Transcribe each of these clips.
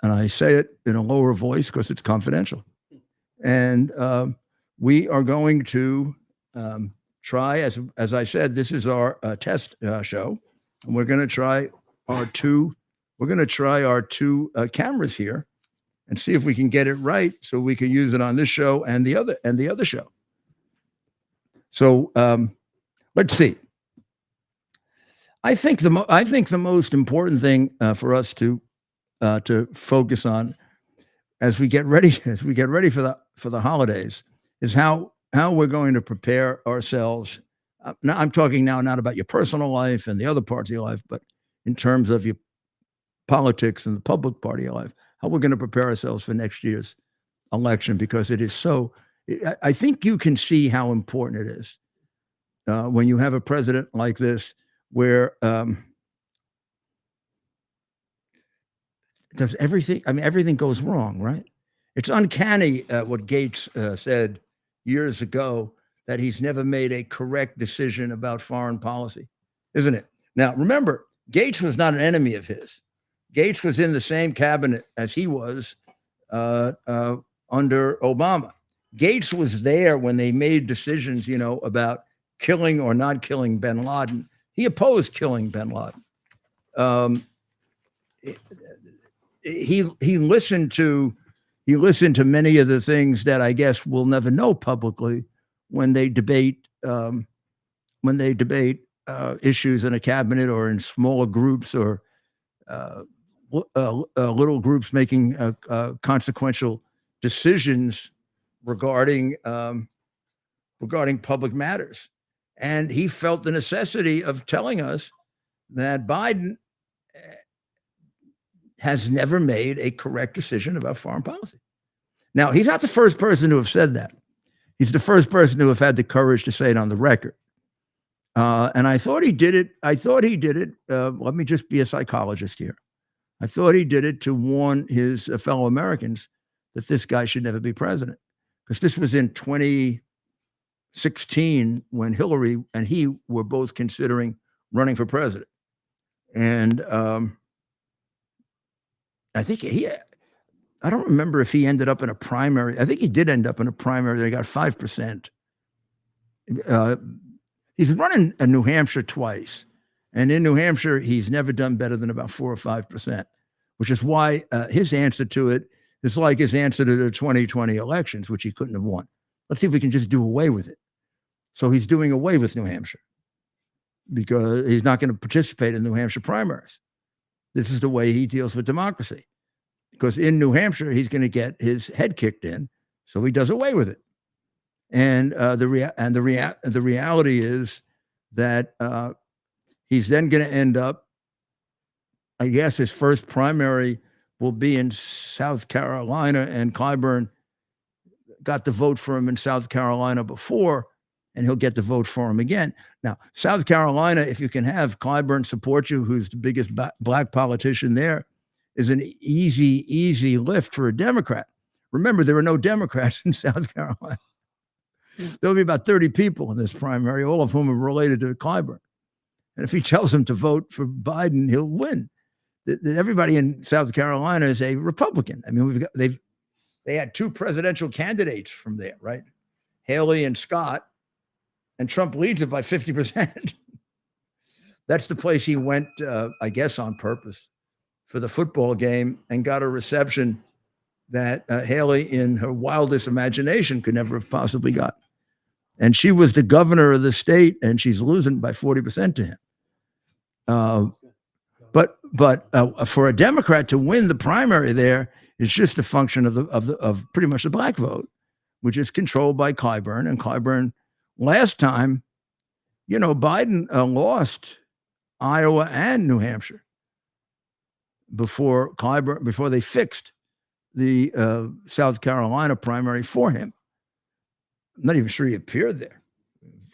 and I say it in a lower voice because it's confidential. And we are going to try, as I said, this is our test show, and we're going to try our two. We're going to try our two cameras here, and see if we can get it right, so we can use it on this show and the other show. So let's see. I think the most important thing for us to focus on as we get ready for the holidays is how we're going to prepare ourselves. Now, I'm talking now not about your personal life and the other parts of your life, but in terms of your politics and the public part of your life, how we're going to prepare ourselves for next year's election, because it is so. I think you can see how important it is when you have a president like this, where does everything. I mean, everything goes wrong, right? It's uncanny what Gates said years ago, that he's never made a correct decision about foreign policy, isn't it? Now, remember, Gates was not an enemy of his. Gates was in the same cabinet as he was under Obama. Gates was there when they made decisions, about killing or not killing bin Laden. He opposed killing bin Laden. He listened to many of the things that I guess we'll never know publicly when they debate issues in a cabinet or in smaller groups or little groups making consequential decisions regarding public matters. And he felt the necessity of telling us that Biden has never made a correct decision about foreign policy. Now, he's not the first person to have said that. He's the first person to have had the courage to say it on the record. And I thought he did it. Let me just be a psychologist here. I thought he did it to warn his fellow Americans that this guy should never be president. Because this was in 2016 when Hillary and he were both considering running for president. And I think I don't remember if he ended up in a primary. I think he did end up in a primary. They got 5%. He's run in New Hampshire twice. And in New Hampshire, he's never done better than about 4 or 5%, which is why his answer to it is like his answer to the 2020 elections, which he couldn't have won. Let's see if we can just do away with it. So he's doing away with New Hampshire because he's not going to participate in New Hampshire primaries. This is the way he deals with democracy. Because in New Hampshire, he's going to get his head kicked in, so he does away with it. And the reality is that he's then going to end up, I guess his first primary will be in South Carolina, and Clyburn got the vote for him in South Carolina before, and he'll get the vote for him again. Now, South Carolina, if you can have Clyburn support you, who's the biggest black politician there, is an easy lift for a Democrat. Remember, there are no Democrats in South Carolina. There'll be about 30 people in this primary, all of whom are related to Clyburn. And if he tells them to vote for Biden, he'll win. Everybody in South Carolina is a Republican. I mean, they had 2 presidential candidates from there, right? Haley and Scott, and Trump leads it by 50%. That's the place he went, I guess, on purpose for the football game, and got a reception that Haley, in her wildest imagination, could never have possibly got. And she was the governor of the state, and she's losing by 40% to him. But for a Democrat to win the primary there, it's just a function of pretty much the black vote, which is controlled by Clyburn. And Clyburn, last time, Biden lost Iowa and New Hampshire before they fixed the South Carolina primary for him. I'm not even sure he appeared there.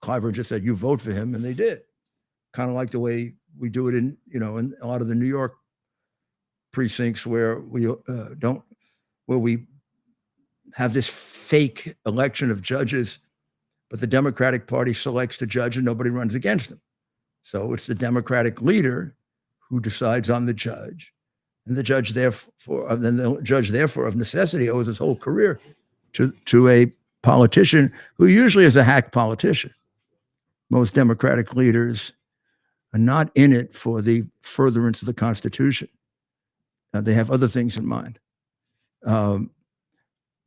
Clyburn just said, "You vote for him," and they did. Kind of like the way we do it in a lot of the New York precincts where we have this fake election of judges, but the Democratic Party selects the judge and nobody runs against him. So it's the Democratic leader who decides on the judge. And the judge therefore of necessity owes his whole career to a politician who usually is a hack politician. Most Democratic leaders are not in it for the furtherance of the Constitution. They have other things in mind.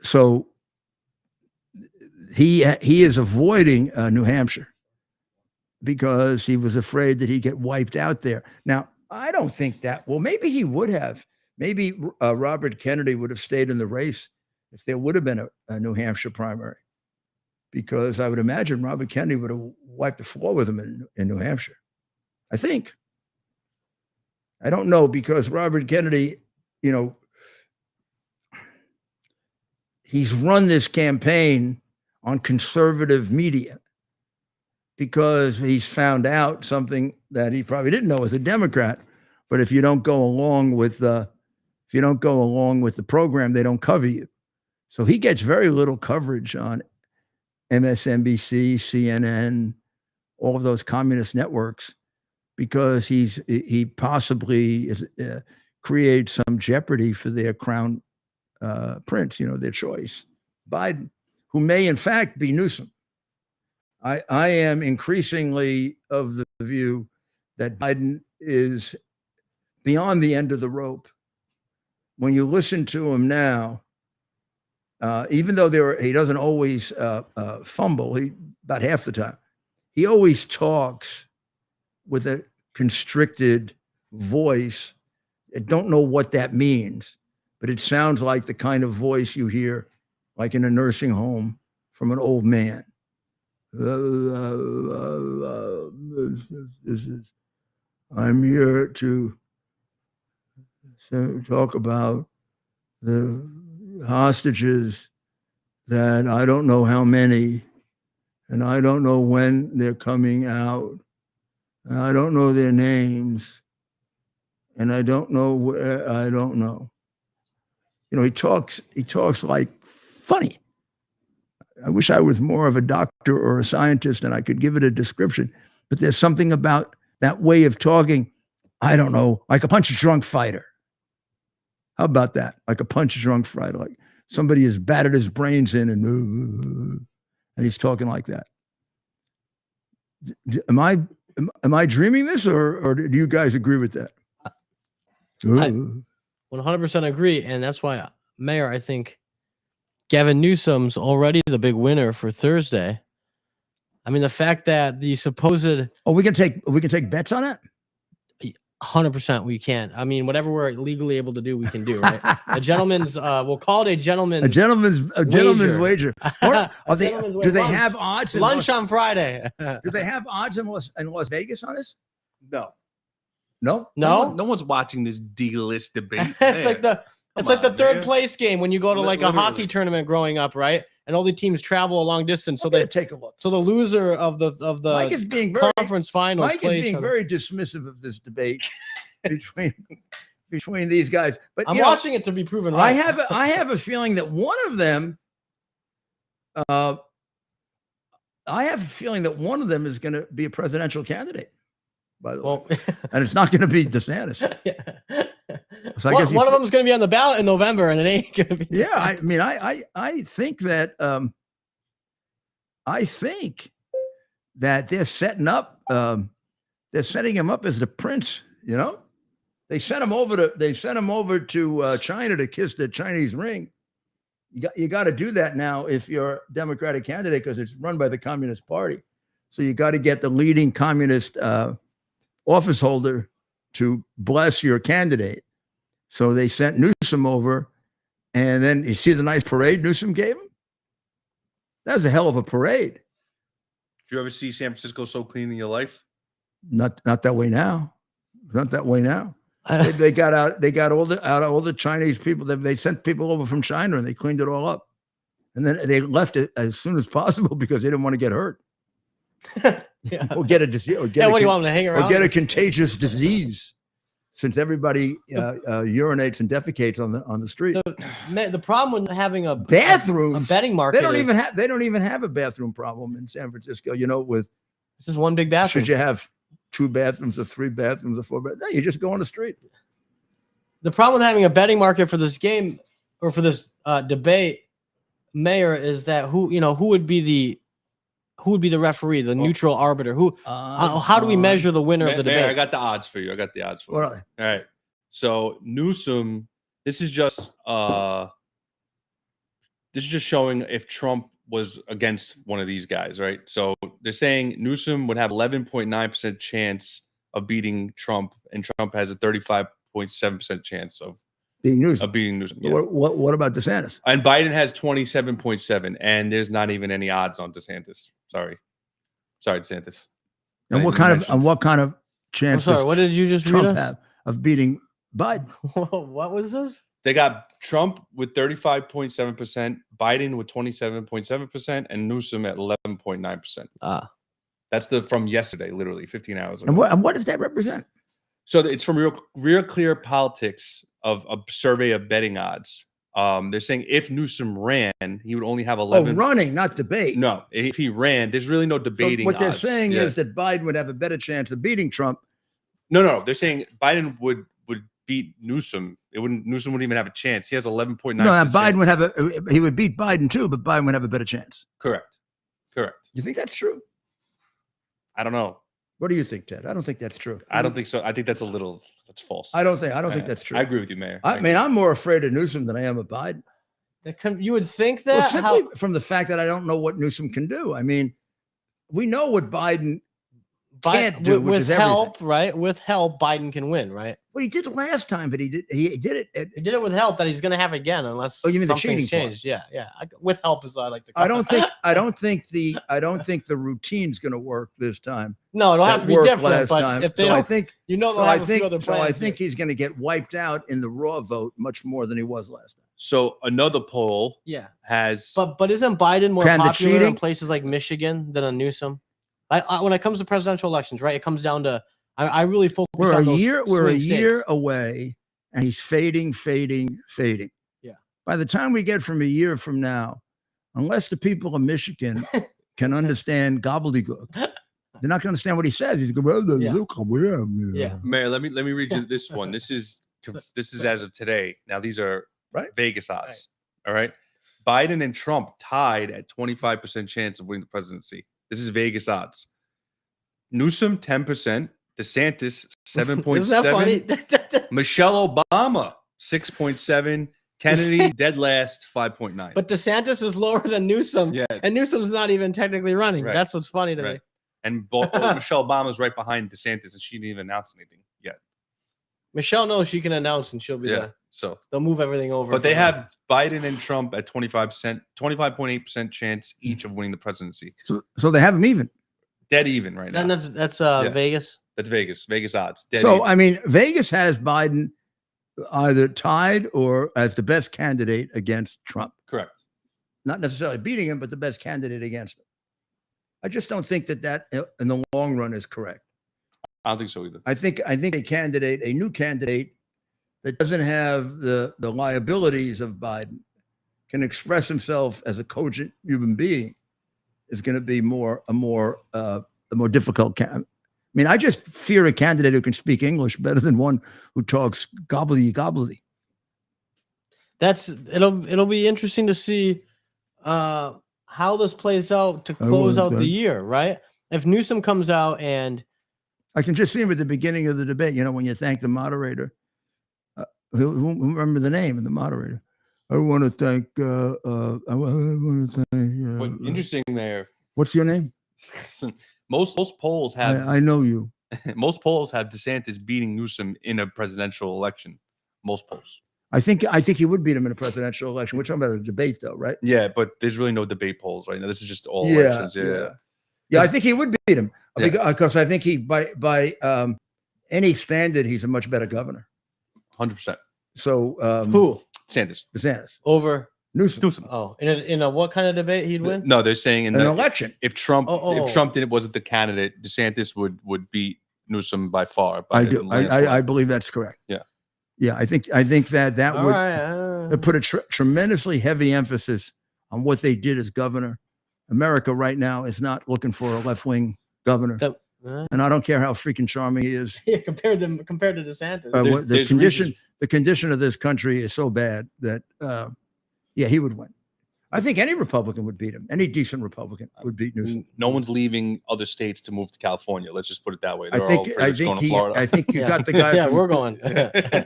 So he is avoiding New Hampshire because he was afraid that he'd get wiped out there. Now, I don't think that. Well, maybe he would have. Maybe Robert Kennedy would have stayed in the race if there would have been a New Hampshire primary, because I would imagine Robert Kennedy would have wiped the floor with him in New Hampshire. I think. I don't know, because Robert Kennedy, he's run this campaign on conservative media because he's found out something that he probably didn't know as a Democrat. But if you don't go along with the program, they don't cover you. So he gets very little coverage on MSNBC, CNN, all of those communist networks, because he possibly creates some jeopardy for their crown prince, their choice, Biden, who may in fact be Newsom. I am increasingly of the view that Biden is beyond the end of the rope. When you listen to him now, even though he doesn't always fumble, about half the time, he always talks with a constricted voice. I don't know what that means, but it sounds like the kind of voice you hear like in a nursing home from an old man. I'm here to talk about the hostages that I don't know how many, and I don't know when they're coming out. And I don't know their names, and I don't know where. I don't know. He talks like funny. I wish I was more of a doctor or a scientist and I could give it a description, but there's something about that way of talking, I don't know, like a punch-drunk fighter. How about that? Like a punch-drunk fighter, like somebody has battered his brains in and he's talking like that. Am I dreaming this, or do you guys agree with that? I 100% agree, and that's why, Mayor, I think Gavin Newsom's already the big winner for Thursday. I mean, the fact that the supposed we can take bets on it. 100% we can. I mean, whatever we're legally able to do, we can do, right? A gentleman's we'll call it a gentleman's wager. Do they have odds? Lunch on Friday. Do they have odds in Las Vegas on this? No. No? No one's watching this D-list debate. It's like the third place game when you go to like a hockey tournament growing up, right? And all the teams travel a long distance, so they take a look. So the loser of the Mike is being conference finals. Mike is being very dismissive of this debate between these guys. But I'm watching it to be proven right. I have a feeling that one of them. I have a feeling that one of them is going to be a presidential candidate. By the way, and it's not going to be DeSantis. So one of them is going to be on the ballot in November, and it ain't going to be. Yeah, I mean, I think that they're setting up. They're setting him up as the prince. They sent him over to China to kiss the Chinese ring. You got to do that now if you're a Democratic candidate, because it's run by the Communist Party. So you got to get the leading communist office holder to bless your candidate. So they sent Newsom over, and then you see the nice parade Newsom gave him? That was a hell of a parade. Did you ever see San Francisco so clean in your life? Not that way now. Not that way now. They got all the Chinese people. They sent people over from China, and they cleaned it all up. And then they left it as soon as possible because they didn't want to get hurt. Or get a disease. What do you want them to hang around? Or get a contagious disease, since everybody urinates and defecates on the street. The problem with having a betting market, they don't even have a bathroom problem in San Francisco. With this is one big bathroom. Should you have 2 bathrooms or 3 bathrooms or 4 bathrooms? No, you just go on the street. The problem with having a betting market for this game or for this debate, Mayor, is that who would be the referee, the neutral arbiter? How do we measure the winner of the Mayor, debate? I got the odds for you. I got the odds for What you. are they? All right. So Newsom, this is just showing if Trump was against one of these guys, right? So they're saying Newsom would have 11.9% chance of beating Trump, and Trump has a 35.7% chance of Being Newsom. beating Newsom. Yeah. What about DeSantis? And Biden has 27.7, and there's not even any odds on DeSantis. Sorry, DeSantis. And what kind of I'm chance sorry. does What did you just read Trump us? have of beating Biden? What was this? They got Trump with 35.7%, Biden with 27.7%, and Newsom at 11.9%. That's from yesterday, literally 15 hours ago. And what does that represent? So it's from Real Clear Politics of a survey of betting odds. They're saying if Newsom ran, he would only have 11. Oh, running, not debate. No, if he ran, there's really no So debating. what they're odds. saying Yeah. is that Biden would have a better chance of beating Trump. No. They're saying Biden would beat Newsom. Newsom wouldn't even have a chance. He has 11.9%. No, Biden would have he would beat Biden too, but Biden would have a better chance. Correct. You think that's true? I don't know. What do you think, Ted? I don't think that's true. I don't think so. I think that's false. I don't think that's true. I agree with you, Mayor. I mean, I'm more afraid of Newsom than I am of Biden. You would think that. Well, simply from the fact that I don't know what Newsom can do. I mean, we know what Biden can't do, which with is help, everything. right? With help, Biden can win, right? Well, he did it last time, but he did it. He did it with help that he's going to have again, unless Oh, you mean the something's cheating part? changed. Yeah. With help is what I like to call I don't it. think the routine's going to work this time. No, it'll have to be worked different. last But time. if they So I don't, think they'll so. have a few other So I plans think here. he's going to get wiped out in the raw vote much more than he was last time. So another poll Yeah. has. But isn't Biden more Can the popular in cheating- places like Michigan than a Newsom? When it comes to presidential elections, right? It comes down to I really focus We're on a those year swing year states. away, and he's fading. Yeah. By the time we get from a year from now, unless the people of Michigan can understand gobbledygook, they're not going to understand what he says. He's going, well, Yeah. look, Yeah. Mayor, let me read you this one. This is as of today. Now these are Right. Vegas odds. All right. Biden and Trump tied at 25% chance of winning the presidency. This is Vegas odds. Newsom 10%, DeSantis Isn't that funny? 7.7, Michelle Obama 6.7, Kennedy dead last 5.9. But DeSantis is lower than Newsom, Yeah. and Newsom's not even technically running. Right. That's what's funny to me. Right. And Michelle Obama's right behind DeSantis, and she didn't even announce anything yet. Michelle knows she can announce, and she'll be Yeah. there. So, They'll move everything over. but they for her. have Biden and Trump at 25.8% chance each of winning the presidency. so they have him even. Dead even right now. And that's Yeah. Vegas. That's Vegas odds. Dead So even. I mean, Vegas has Biden either tied or as the best candidate against Trump. Correct. Not necessarily beating him, but the best candidate against him. I just don't think that in the long run is correct. I don't think so either. I think a new candidate that doesn't have the liabilities of Biden, can express himself as a cogent human being, is going to be a more difficult. I mean, I just fear a candidate who can speak English better than one who talks gobbledy. It'll be interesting to see how this plays out to close out the year, right? If Newsom comes out and I can just see him at the beginning of the debate. You know, when you thank the moderator, who remember the name of the moderator? I want to thank. But interesting there. What's your name? Most polls have I know you. most polls have DeSantis beating Newsom in a presidential election. Most polls. I think he would beat him in a presidential election. We're talking about a debate, though, right? Yeah, but there's really no debate polls right now. This is just all elections. Yeah. I think he would beat him Yeah. because I think he, by any standard, he's a much better governor. 100%. So who Sanders. DeSantis, over Newsom, Oh, in a what kind of debate he'd win? No, they're saying in an the election. if Trump Oh. if Trump wasn't the candidate, DeSantis would beat Newsom by far. I do. I believe that's correct. Yeah. Yeah. I think that All would right. put a tremendously heavy emphasis on what they did as governor. America right now is not looking for a left-wing governor, Uh, and I don't care how freaking charming he is. yeah, compared to DeSantis. There's the condition of this country is so bad that, yeah, he would win. I think any Republican would beat him. Any decent Republican would beat Newsom. No one's leaving other states to move to California. Let's just put it that way. I They're think all pretty much going to Florida. I think you Yeah. got the guy. Yeah, from, we're going.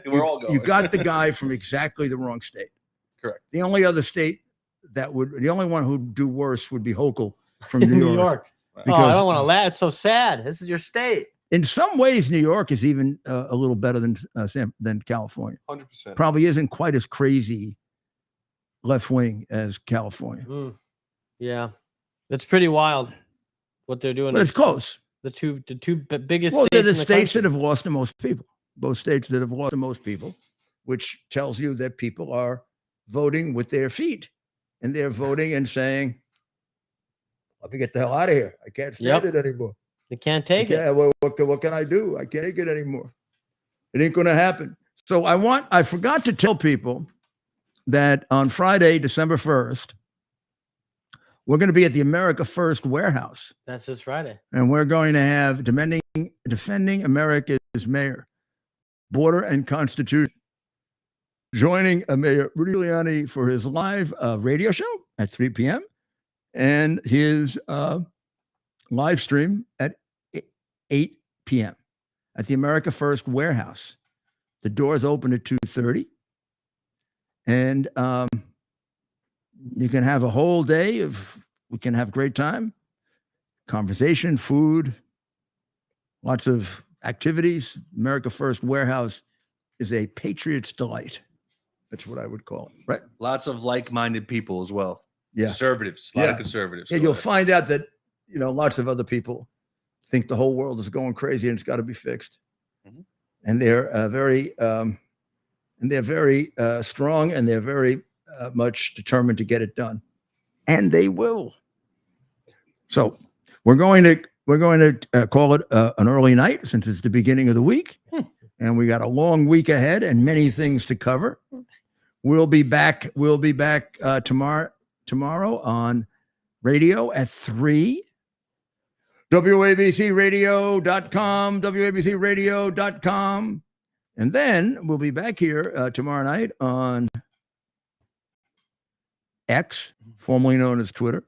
We're all going. You got the guy from exactly the wrong state. Correct. The only other state the only one who'd do worse would be Hochul from New New York. York. Because Oh, I don't want to laugh. It's so sad. This is your state. in some ways, New York is even a little better than California. 100%. Probably isn't quite as crazy left wing as California, Yeah, it's pretty wild what they're doing. but it's close. The two biggest. Well, they're states the in states country. that have lost the most people. Both states that have lost the most people, which tells you that people are voting with their feet, and they're voting and saying, "Let me get the hell out of here. I can't stand it anymore. They can't take it. Yeah, what can I do? I can't take it anymore. It ain't going to happen." So I forgot to tell people that on Friday, December 1st, we're going to be at the America First warehouse, That's this Friday. and we're going to have defending America's mayor, border and constitution, joining Mayor Rudy Giuliani for his live radio show at 3 p.m. and his live stream at 8 p.m. at the America First warehouse. The doors open at 2:30, and you can have a whole day we can have great time, conversation, food, lots of activities. America First warehouse is a patriot's delight. That's what I would call it, right? Lots of like-minded people as well. Yeah. Conservatives. A lot Yeah. of conservatives. Yeah, Go you'll ahead. find out that, lots of other people think the whole world is going crazy and it's got to be fixed. Mhm. And they're very strong, and they're very much determined to get it done, and they will. So we're going to call it an early night, since it's the beginning of the week, and we got a long week ahead and many things to cover. We'll be back tomorrow on radio at 3. WABCradio.com, WABCradio.com. And then we'll be back here tomorrow night on X, formerly known as Twitter,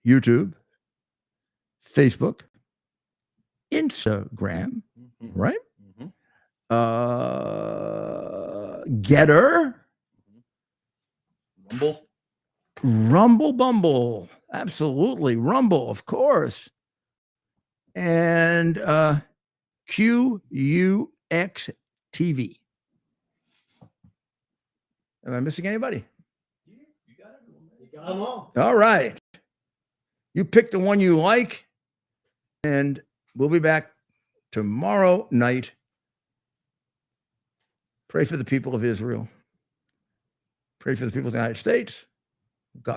YouTube, Facebook, Instagram, right? Getter, Rumble Bumble, absolutely, Rumble, of course, and QUX TV. Am I missing anybody? You got them all. All right. You pick the one you like, and we'll be back tomorrow night. Pray for the people of Israel. Pray for the people of the United States.